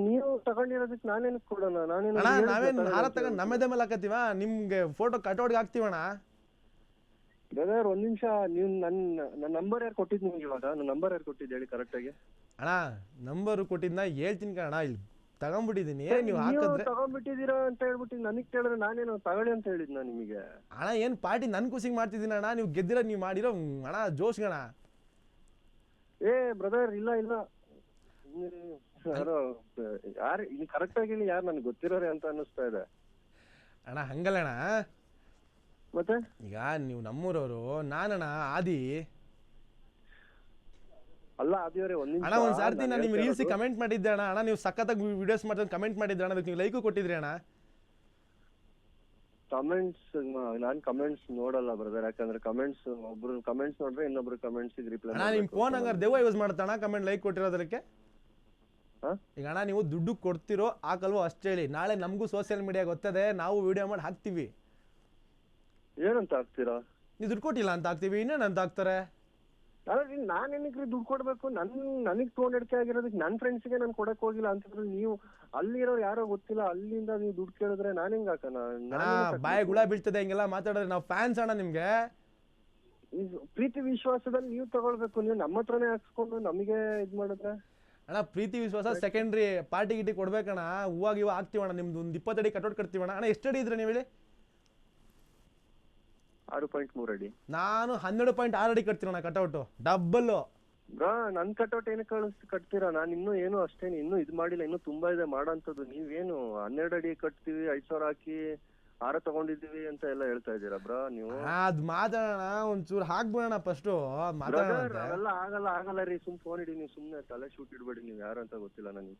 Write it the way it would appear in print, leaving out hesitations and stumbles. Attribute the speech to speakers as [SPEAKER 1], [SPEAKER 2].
[SPEAKER 1] ನೀವು ತಗೊಂಡಿರೋದಕ್ಕೆ ನಾನೇನಕ್ಕೆ ಕೊಡೋಣ? ನಾನೇನು
[SPEAKER 2] ಅಣ್ಣ
[SPEAKER 1] ಹೇಳಿದ್ನ
[SPEAKER 2] ನಾವೇನ್
[SPEAKER 1] ತಗೊಳ್ಳಿ
[SPEAKER 2] ಹಾರ
[SPEAKER 1] ಅಂತ
[SPEAKER 2] ತಗೊಂಡ್
[SPEAKER 1] ಹೇಳ್ಬಿಟ್ಟು?
[SPEAKER 2] ನಮ್ಮದೇ ಮೇಲೆ ಹಾಕತ್ತೀವ, ನಿಮ್ಗೆ ಫೋಟೋ ಕಟೌಟ್ಗೆ ಹಾಕ್ತೀವಣ್ಣ.
[SPEAKER 1] ಬ್ರದರ್ ಒಂದ್ ನಿಮಿಷ, ನೀವು ನನ್ನ ನಂಬರ್ ಯಾರು ಕೊಟ್ಟಿದ್ ನಿಮ್ಗೆ? ಇವಾಗ ನನ್ನ ನಂಬರ್ ಯಾರು ಕೊಟ್ಟಿದ್ದು ಹೇಳಿ ಕರೆಕ್ಟ್ ಆಗಿ.
[SPEAKER 2] ಅಣ್ಣ ನಂಬರು ಕೊಟ್ಟಿದ್ನ ಹೇಳ್ತೀನಿ ಕಣ, ಇಲ್ಲಿ ತಗೊಂಡ್ಬಿಟ್ಟಿದೀನಿ, ನೀವು
[SPEAKER 1] ನೀವು
[SPEAKER 2] ಹಾಕಿದ್ರೆ.
[SPEAKER 1] ತಗೊಂಡ್ಬಿಟ್ಟಿದೀರಾ ಅಂತ ಹೇಳ್ಬಿಟ್ಟು ನನಗ್ ಕೇಳಿದ್ರೆ ನಾನೇನು ತಗೊಳ್ಳಿ ಅಂತ ಹೇಳಿದ್ನ ನಿಮಗೆ?
[SPEAKER 2] ಅಣ್ಣ ಏನ್ ಪಾರ್ಟಿ ನನ್ ಖುಷಿಗೆ ಮಾಡ್ತಿದ್ದೀನಿ ಅಣ್ಣ, ನೀವು ಗೆದ್ದಿರೋ ನೀವು ಮಾಡಿರೋ ಅಣ್ಣ ಜೋಶ್ಗಣ.
[SPEAKER 1] ಏ ಬ್ರದರ್ ಇಲ್ಲ ಇಲ್ಲ, ಯಾರು ಇಲ್ಲಿ ಕರೆಕ್ಟ್ ಆಗಿ ಹೇಳಿ, ಯಾರು ನನ್ಗೆ ಗೊತ್ತಿರೋರೆ ಅಂತ ಅನ್ನಿಸ್ತಾ ಇದೆ.
[SPEAKER 2] ಅಣ್ಣ ಹಂಗಲ್ಲಣ್ಣ,
[SPEAKER 1] ಮತ್ತೆ
[SPEAKER 2] ಈಗ ನೀವು ನಮ್ಮೂರವರು, ನಾನಣ್ಣ ಆದಿ.
[SPEAKER 1] ಅಲ್ಲ ಆದಿಯವರೇ ಒಂದ್
[SPEAKER 2] ಅಣ್ಣ ಒಂದ್ ಸರ್ತಿ ನಾನು ನಿಮ್ ರೀಲ್ಸ್ ಕಮೆಂಟ್ ಮಾಡಿದ್ದೆ ಅಣ್ಣ. ಅಣ್ಣ ನೀವು ಸಖತ್ತಾಗಿ ವಿಡಿಯೋಸ್ ಮಾಡ್ಕೊಂಡು ಕಮೆಂಟ್ ಮಾಡಿದ್ರೆ ಅಣ್ಣ, ಅದಕ್ಕೆ ನೀವು ಲೈಕು ಕೊಟ್ಟಿದ್ರಿ ಅಣ್ಣ.
[SPEAKER 1] ಕಮೆಂಟ್ಸ್ ನಾನ್ ಕಮೆಂಟ್ಸ್ ನೋಡಲ್ಲ ಬ್ರದರ್, ಯಾಕಂದ್ರೆ ಕಮೆಂಟ್ಸ್ ಒಬ್ರು ಕಮೆಂಟ್ಸ್ ನೋಡ್ರೆ ಇನ್ನೊಬ್ರು ಕಮೆಂಟ್ಸ್ ರಿಪ್ಲೈ.
[SPEAKER 2] ಅಣ್ಣ ನಿಮ್ ಫೋನ್ ಹಂಗಾರೆ ದೆವ್ವ ಯೂಸ್ ಮಾಡ್ತಾಣ ಕಮೆಂಟ್ ಲೈಕ್ ಕೊಟ್ಟಿರೋದಕ್ಕೆ. ಈಗ ಅಣ್ಣ ನೀವು ದುಡ್ಡು ಕೊಡ್ತಿರೋ ಹಾಕಲ್ವೋ ಅಷ್ಟೇ ಹೇಳಿ, ನಾಳೆ ನಮಗೂ ಸೋಷಿಯಲ್ ಮೀಡಿಯಾ ಗೊತ್ತದೆ, ನಾವು ವಿಡಿಯೋ ಮಾಡಿ ಹಾಕ್ತಿವಿ.
[SPEAKER 1] ಏನಂತ ಹಾಕ್ತೀರಾ?
[SPEAKER 2] ನೀವು ದುಡ್ಡು ಕೊಟ್ಟಿಲ್ಲ ಅಂತ ಹಾಕ್ತಿವಿ, ಇನ್ನೇನಂತ ಹಾಕ್ತಾರೆ?
[SPEAKER 1] ನಾನೇನಕ್ರಿ ದುಡ್ಡು ಕೊಡ್ಬೇಕು? ನನಗ್ 200K ಆಗಿರೋದಕ್ಕೆ ನನ್ನ ಫ್ರೆಂಡ್ಸ್ಗೆ ನಾನು ಕೊಡಕ್ ಹೋಗಿಲ್ಲ ಅಂತಂದ್ರೆ, ನೀವು ಅಲ್ಲಿರೋ ಯಾರೋ ಗೊತ್ತಿಲ್ಲ ಅಲ್ಲಿಂದ ನೀವು ದುಡ್ಡು ಕೇಳಿದ್ರೆ ನಾನು ಹೆಂಗ್ ಹಾಕೋಣ?
[SPEAKER 2] ಬಾಯಿ ಗುಳ ಬೀಳ್ತದೆ ಹಿಂಗೆಲ್ಲ ಮಾತಾಡಿದ್ರೆ, ನಾವು ಫ್ಯಾನ್ಸ್ ಅಣ್ಣ ನಿಮ್ಗೆ.
[SPEAKER 1] ಪ್ರೀತಿ ವಿಶ್ವಾಸದಲ್ಲಿ ನೀವು ತಗೊಳ್ಬೇಕು, ನೀವು ನಮ್ಮ ಹತ್ರನೇ ಹಾಕ್ಸ್ಕೊಂಡು ನಮಗೆ ಇದ್ ಮಾಡಿದ್ರೆ.
[SPEAKER 2] ಅಣ್ಣ ಪ್ರೀತಿ ವಿಶ್ವಾಸ ಸೆಕೆಂಡ್ರಿ, ಪಾರ್ಟಿ ಗಿಟಿ ಕೊಡ್ಬೇಕಣ್ಣ. ಹೂವಾಗ ಇವಾಗ ಹಾಕ್ತಿವಣ್ಣ, ನಿಮ್ದು ಒಂದು 20 ಅಡಿ ಕಟೌಟ್ ಕಟ್ತೀವಣ್ಣ. ಅಣ್ಣ ಎಷ್ಟು ಅಡಿ ಇದ್ರೆ ನೀವು ಹೇಳಿ?
[SPEAKER 1] 6.3 ಅಡಿ.
[SPEAKER 2] ನಾನು 12.6 ಅಡಿ ಕಟ್ತೀನಣ್ಣ ಕಟೌಟು, ಡಬ್ಬಲ್.
[SPEAKER 1] ನನ್ ಕಟೌಟ್ ಏನಕ್ಕೆ ಕಟ್ತೀರಾ? ನಾನು ಇನ್ನೂ ಏನು ಅಷ್ಟೇನು ಇನ್ನೂ ಇದ್ ಮಾಡಿಲ್ಲ, ಇನ್ನೂ ತುಂಬಾ ಇದೆ ಮಾಡೋಂಥದ್ದು. ನೀವೇನು 12 ಅಡಿ ಕಟ್ತೀವಿ, 5,000 ಹಾಕಿ ಹಾರ ತಗೊಂಡಿದೀವಿ ಅಂತ ಎಲ್ಲ ಹೇಳ್ತಾ ಇದೀರಾ ಬ್ರಾ ನೀವು?
[SPEAKER 2] ಅದ್ ಮಾತಾಡೋಣ, ಒಂಚೂರು ಹಾಕ್ಬಿಡೋಣ ಫಸ್ಟ್ ಮಾತಾಡೋಣ.
[SPEAKER 1] ಅವೆಲ್ಲ ಆಗಲ್ಲ ಆಗಲ್ಲ ರೀ, ಫೋನ್ ಇಡಿ ನೀವು, ಸುಮ್ನೆ ತಲೆ ಶೂಟ್ ಇಡ್ಬೇಡಿ, ನೀವು ಯಾರು ಅಂತ ಗೊತ್ತಿಲ್ಲ ನನಗೆ.